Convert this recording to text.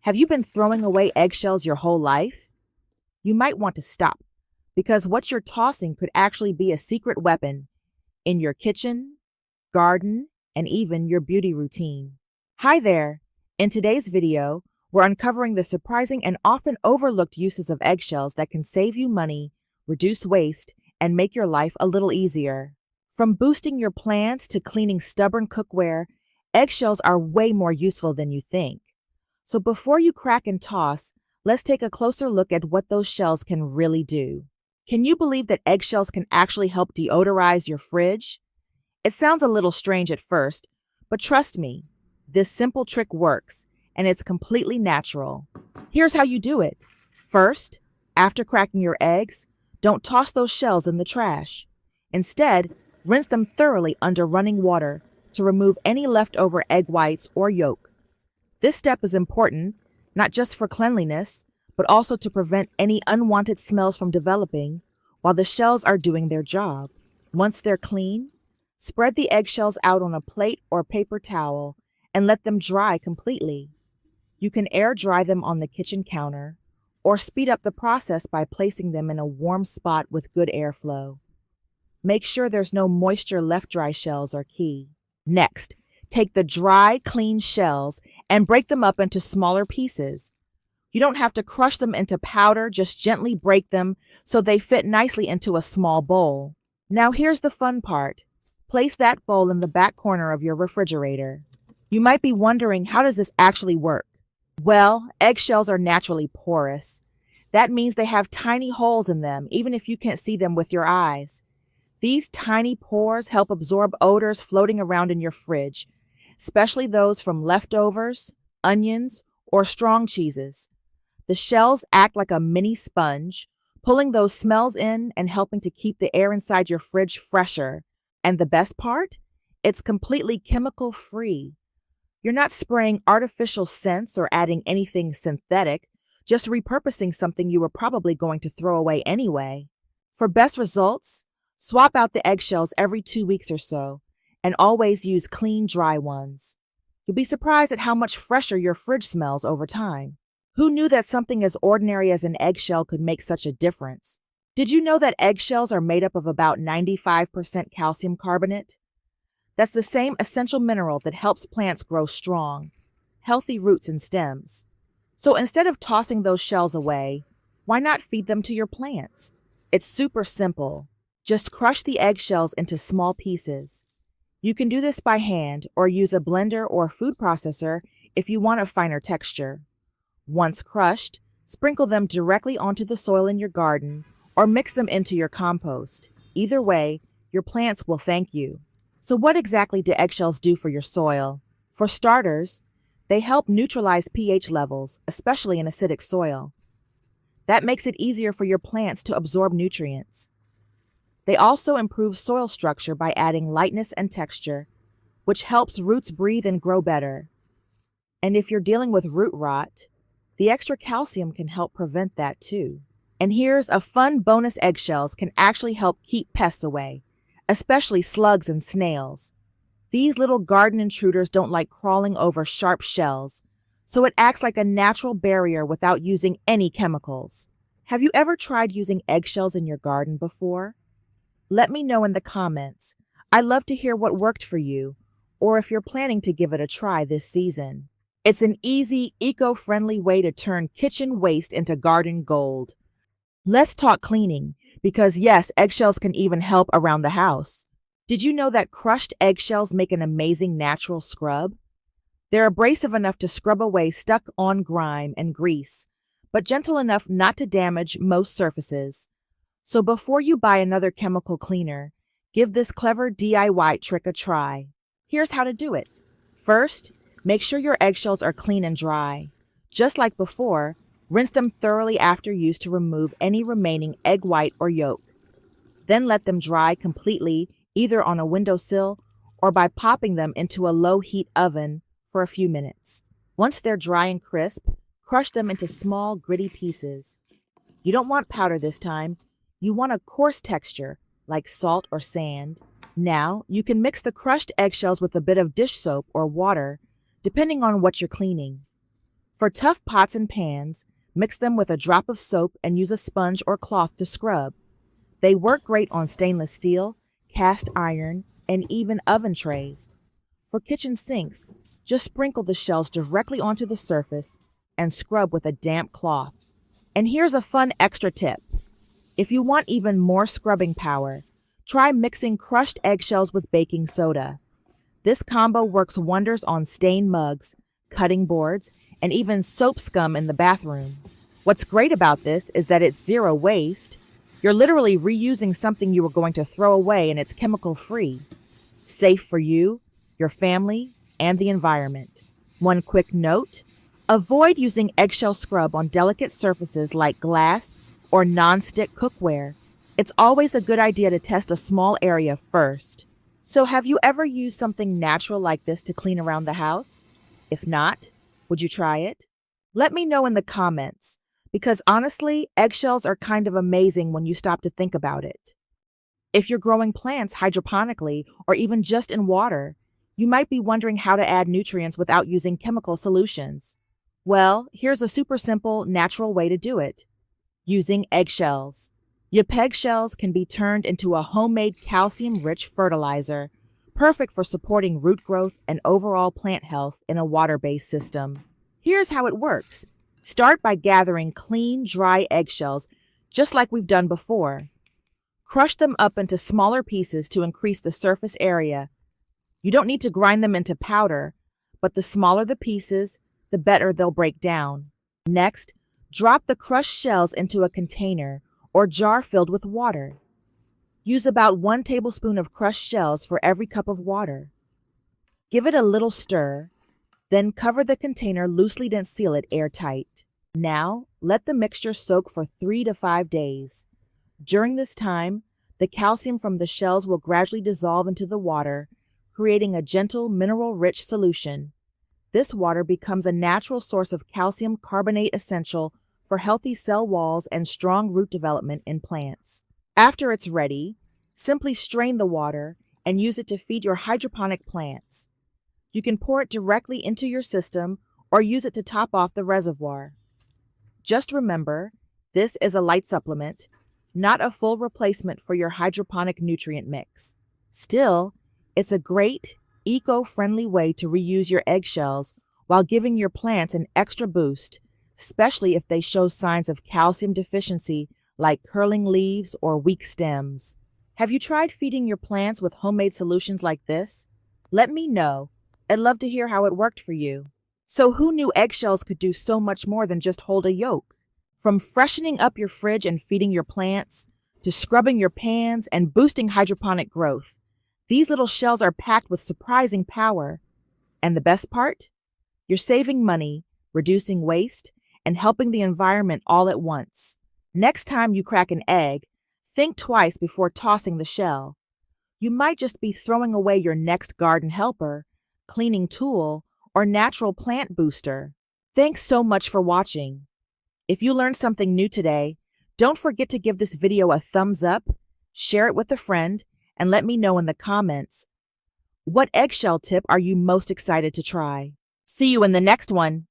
Have you been throwing away eggshells your whole life? You might want to stop, because what you're tossing could actually be a secret weapon in your kitchen, garden, and even your beauty routine. Hi there! In today's video, we're uncovering the surprising and often overlooked uses of eggshells that can save you money, reduce waste, and make your life a little easier. From boosting your plants to cleaning stubborn cookware, eggshells are way more useful than you think. So before you crack and toss, let's take a closer look at what those shells can really do. Can you believe that eggshells can actually help deodorize your fridge? It sounds a little strange at first, but trust me, this simple trick works, and it's completely natural. Here's how you do it. First, after cracking your eggs, don't toss those shells in the trash. Instead, rinse them thoroughly under running water to remove any leftover egg whites or yolk. This step is important, not just for cleanliness, but also to prevent any unwanted smells from developing while the shells are doing their job. Once they're clean, spread the eggshells out on a plate or paper towel and let them dry completely. You can air dry them on the kitchen counter or speed up the process by placing them in a warm spot with good airflow. Make sure there's no moisture left. Dry shells are key. Next, take the dry, clean shells and break them up into smaller pieces. You don't have to crush them into powder, just gently break them so they fit nicely into a small bowl. Now here's the fun part. Place that bowl in the back corner of your refrigerator. You might be wondering, how does this actually work? Well, eggshells are naturally porous. That means they have tiny holes in them, even if you can't see them with your eyes. These tiny pores help absorb odors floating around in your fridge, especially those from leftovers, onions, or strong cheeses. The shells act like a mini sponge, pulling those smells in and helping to keep the air inside your fridge fresher. And the best part? It's completely chemical-free. You're not spraying artificial scents or adding anything synthetic, just repurposing something you were probably going to throw away anyway. For best results, swap out the eggshells every 2 weeks or so, and always use clean, dry ones. You'll be surprised at how much fresher your fridge smells over time. Who knew that something as ordinary as an eggshell could make such a difference? Did you know that eggshells are made up of about 95% calcium carbonate? That's the same essential mineral that helps plants grow strong, healthy roots and stems. So instead of tossing those shells away, why not feed them to your plants? It's super simple. Just crush the eggshells into small pieces. You can do this by hand or use a blender or food processor if you want a finer texture. Once crushed, sprinkle them directly onto the soil in your garden or mix them into your compost. Either way, your plants will thank you. So what exactly do eggshells do for your soil? For starters, they help neutralize pH levels, especially in acidic soil. That makes it easier for your plants to absorb nutrients. They also improve soil structure by adding lightness and texture, which helps roots breathe and grow better. And if you're dealing with root rot, the extra calcium can help prevent that too. And here's a fun bonus: eggshells can actually help keep pests away, especially slugs and snails. These little garden intruders don't like crawling over sharp shells, so it acts like a natural barrier without using any chemicals. Have you ever tried using eggshells in your garden before? Let me know in the comments. I'd love to hear what worked for you, or if you're planning to give it a try this season. It's an easy, eco-friendly way to turn kitchen waste into garden gold. Let's talk cleaning, because yes, eggshells can even help around the house. Did you know that crushed eggshells make an amazing natural scrub? They're abrasive enough to scrub away stuck-on grime and grease, but gentle enough not to damage most surfaces. So before you buy another chemical cleaner, give this clever DIY trick a try. Here's how to do it. First, make sure your eggshells are clean and dry. Just like before, rinse them thoroughly after use to remove any remaining egg white or yolk. Then let them dry completely, either on a windowsill or by popping them into a low-heat oven for a few minutes. Once they're dry and crisp, crush them into small, gritty pieces. You don't want powder this time. You want a coarse texture, like salt or sand. Now, you can mix the crushed eggshells with a bit of dish soap or water, depending on what you're cleaning. For tough pots and pans, mix them with a drop of soap and use a sponge or cloth to scrub. They work great on stainless steel, cast iron, and even oven trays. For kitchen sinks, just sprinkle the shells directly onto the surface and scrub with a damp cloth. And here's a fun extra tip. If you want even more scrubbing power, try mixing crushed eggshells with baking soda. This combo works wonders on stained mugs, cutting boards, and even soap scum in the bathroom. What's great about this is that it's zero waste. You're literally reusing something you were going to throw away and it's chemical-free. Safe for you, your family, and the environment. One quick note, avoid using eggshell scrub on delicate surfaces like glass or non-stick cookware. It's always a good idea to test a small area first. So have you ever used something natural like this to clean around the house? If not, would you try it? Let me know in the comments, because honestly, eggshells are kind of amazing when you stop to think about it. If you're growing plants hydroponically or even just in water, you might be wondering how to add nutrients without using chemical solutions. Well, here's a super simple, natural way to do it. Using eggshells. Your eggshells can be turned into a homemade calcium-rich fertilizer, perfect for supporting root growth and overall plant health in a water-based system. Here's how it works. Start by gathering clean, dry eggshells, just like we've done before. Crush them up into smaller pieces to increase the surface area. You don't need to grind them into powder, but the smaller the pieces, the better they'll break down. Next, drop the crushed shells into a container or jar filled with water. Use about 1 tablespoon of crushed shells for every cup of water. Give it a little stir, then cover the container loosely and seal it airtight. Now, let the mixture soak for 3 to 5 days. During this time, the calcium from the shells will gradually dissolve into the water, creating a gentle, mineral-rich solution. This water becomes a natural source of calcium carbonate essential for healthy cell walls and strong root development in plants. After it's ready, simply strain the water and use it to feed your hydroponic plants. You can pour it directly into your system or use it to top off the reservoir. Just remember, this is a light supplement, not a full replacement for your hydroponic nutrient mix. Still, it's a great, eco-friendly way to reuse your eggshells while giving your plants an extra boost, especially if they show signs of calcium deficiency like curling leaves or weak stems. Have you tried feeding your plants with homemade solutions like this? Let me know. I'd love to hear how it worked for you. So who knew eggshells could do so much more than just hold a yolk? From freshening up your fridge and feeding your plants, to scrubbing your pans and boosting hydroponic growth, these little shells are packed with surprising power. And the best part? You're saving money, reducing waste, and helping the environment all at once. Next time you crack an egg, think twice before tossing the shell. You might just be throwing away your next garden helper, cleaning tool, or natural plant booster. Thanks so much for watching. If you learned something new today, don't forget to give this video a thumbs up, share it with a friend, and let me know in the comments. What eggshell tip are you most excited to try? See you in the next one.